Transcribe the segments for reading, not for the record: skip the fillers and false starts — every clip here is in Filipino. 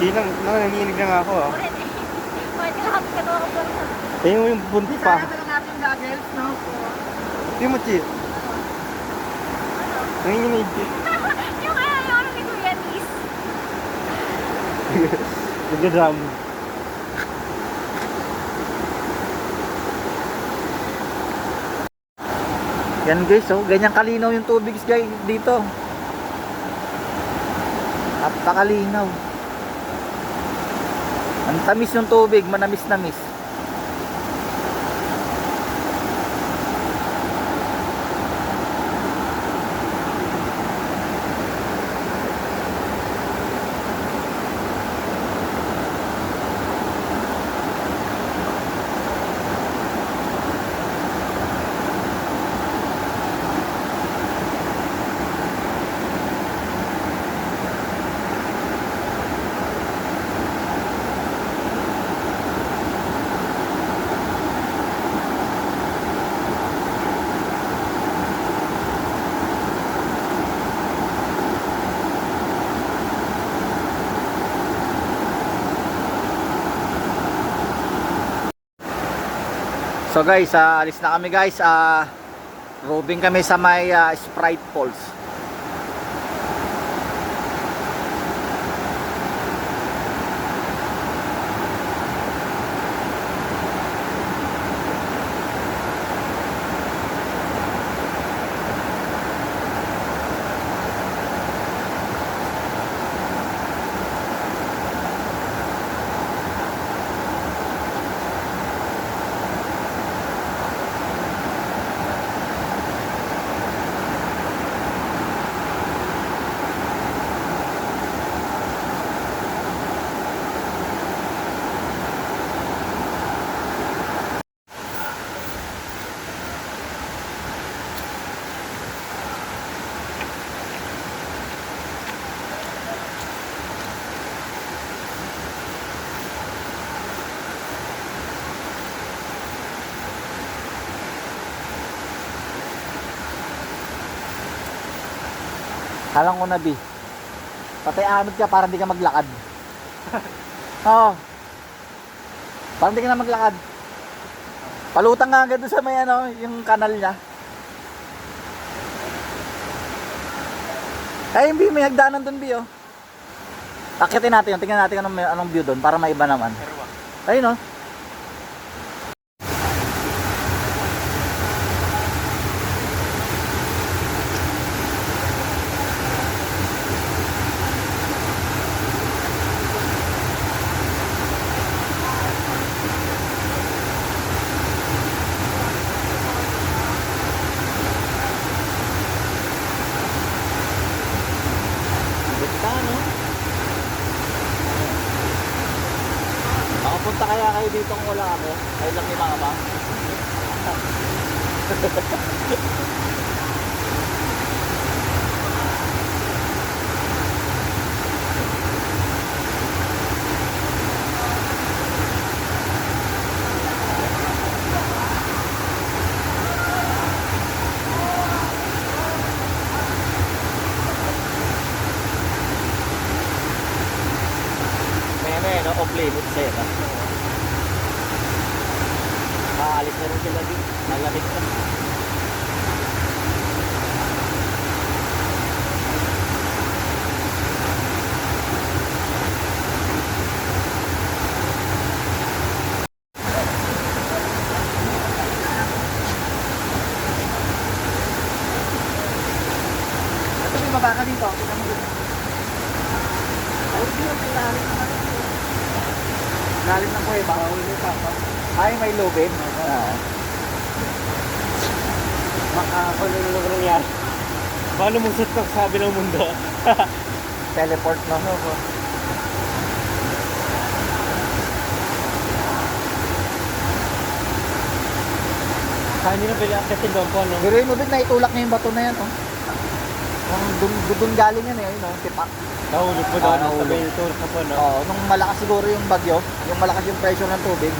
Sinang, nanginginig na nga ako ah. Bakit lahat ka daw ako sa... Tingnan mo yung bunti pa. Kaya lang natin goggles, no? Tingnan mo, Chi. Nanginginig. Yung ano ni Kuya Nis. Nagdadram. Yan guys, oh, ganyan kalinaw yung tubig guys dito. Napakalinaw. Ang tamis yung tubig, manamis-namis. So guys, alis na kami guys. Roving kami sa may Sprite Falls. Halang ko na bi. Patay anod ka para hindi ka maglakad. Oo. Para hindi ka na maglakad. Palutang nga agad doon sa may ano, yung kanal niya. Ay, bi, may hagdanan doon bi oh. Akitin natin yun, tingnan natin anong view doon para maiba naman. Ayun oh. Makapunta kaya kayo dito kung wala ako? Kayo lang ni mama? Meme, no? Off limit sa'yo, no? Aalis na rin sila dito. Malamig na. Ito may baba ka dito. Ay, dito. May lalim naman. Lalim ng kuweba. Ay, may lubid. Makakulong nangyari. Paano musot ka sabi ng mundo? Teleport no? Saan nyo na pwede akitin doon po, no? Pero yung lubid na itulak niya yung bato na yan, oh. Doon galing yan eh, yun, oh, tipak. Nahulog po doon. Nahulog. Sabi yung tulog ka po, no? Oo, nung malakas siguro yung bagyo, yung malakas yung pressure ng tubig.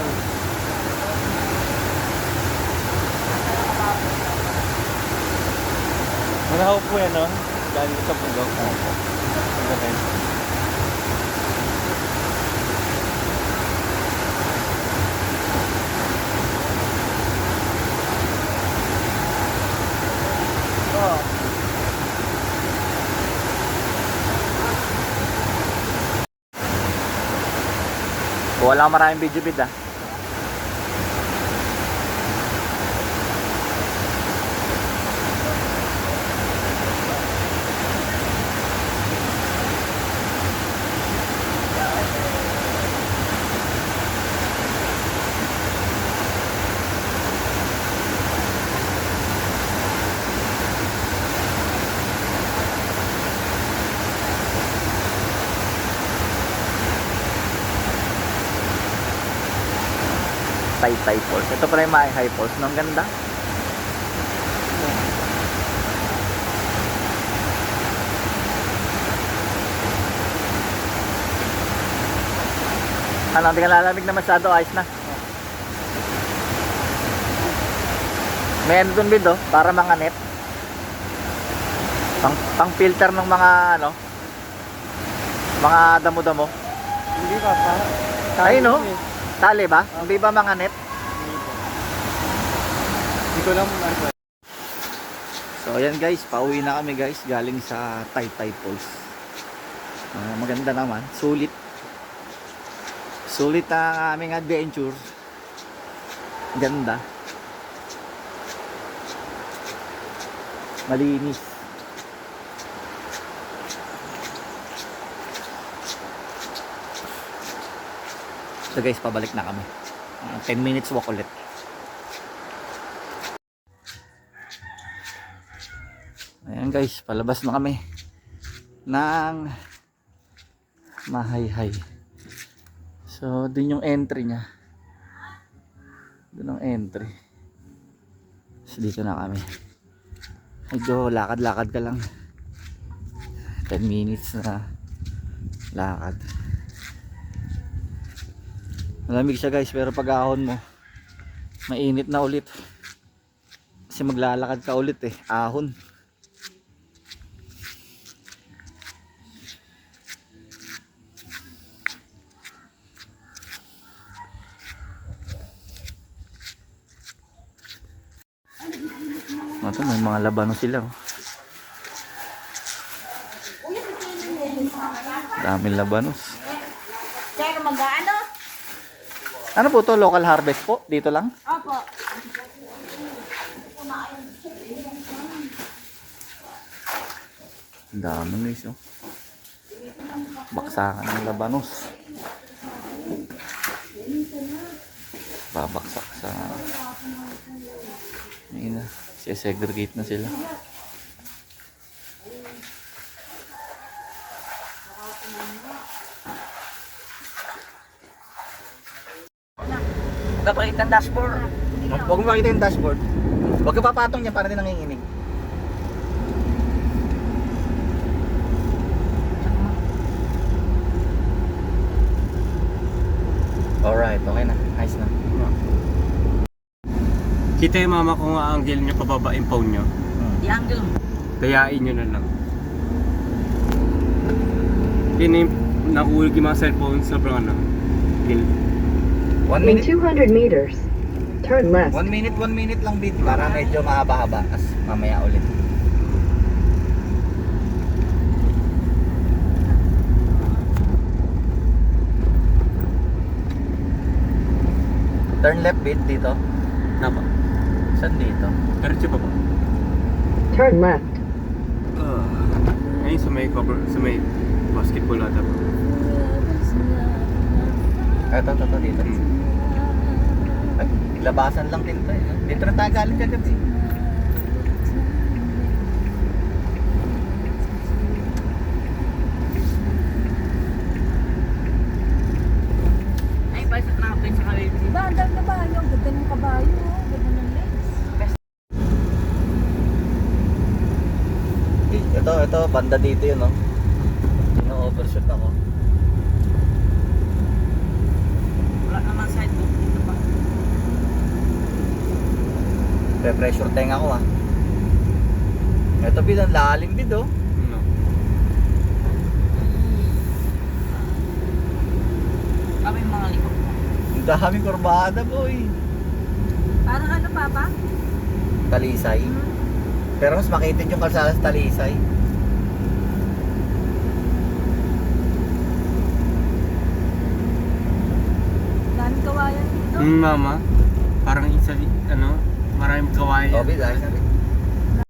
Manahaw po yan, no? Dahil sa bundok. Ang ganda. Wala akong maraming video bid ah. Taytay Falls. Ito pala yung Maayhay Falls. No, ang ganda. Ano, hindi ka lalamig na masyado. Ayos na. May ano dun bid oh, para mga net. Pang filter ng mga ano, mga damo-damo. Hindi pa, para. Ay no? Tali ba? Hindi ba mga net? Hindi ko lang ano. So ayan guys, pauwi na kami guys galing sa Taytay Falls. Maganda naman, sulit. Sulit ang aming adventure. Ganda. Malinis. So guys, pabalik na kami. 10 minutes walk ulit. Ayan guys, palabas na kami ng Maayhay. So, dun yung entry niya. Dun ang entry. So, dito na kami. Medyo lakad-lakad ka lang. 10 minutes na lakad. Malamig siya guys, pero pag ahon mo, mainit na ulit. Kasi maglalakad ka ulit eh, ahon. Ito, may mga labanos sila. Daming labanos. Sir, mag-ano? Ano po to? Local harvest po? Dito lang? Opo. Ang dami guys oh. Baksakan ng labanos. Babaksak sa... Ayun na. Segregate na sila. Huwag ka pakita ang dashboard. Huwag mo pakita yung dashboard. Huwag ka papatong niya para din nanginginig. Alright, okay na. Nice na. Kita yung mama kung angle nyo pababa yung phone nyo. Di angle mo. Dayain nyo na lang. Yun yung nakuhulog yung mga cellphone sobrang ano. 1 In minute. 200 meters, turn left. 1 minute lang bit para medyo mahaba-haba. As mamaya ulit. Turn left bit dito. Napa. Saan dito? Diretso pa po. Turn left. Ngayon sa may cover, sa may basketball ata po. Ito dito. Ay, labasan lang din to eh. Dito na tayo galing kagabi. Ay, pa sa traffic sa kabayo. Diba, ang dami na kabayo. Ang ganda ng kabayo. Ganda ng legs. Ito, banda dito yun, no? Sino-overshoot ako. Wala naman sidewalk dito pa. Pre-pressure tank ako, ah. Ito, bilang lalim bid, oh. No. Kami mga likod. Ang daming kurbada, boy. Parang ano, Papa? Talisay. Pero mas makitid yung kalsada sa Talisay. Mama, parang isa, ano, maraming kawayan. Obi, dahil sabi.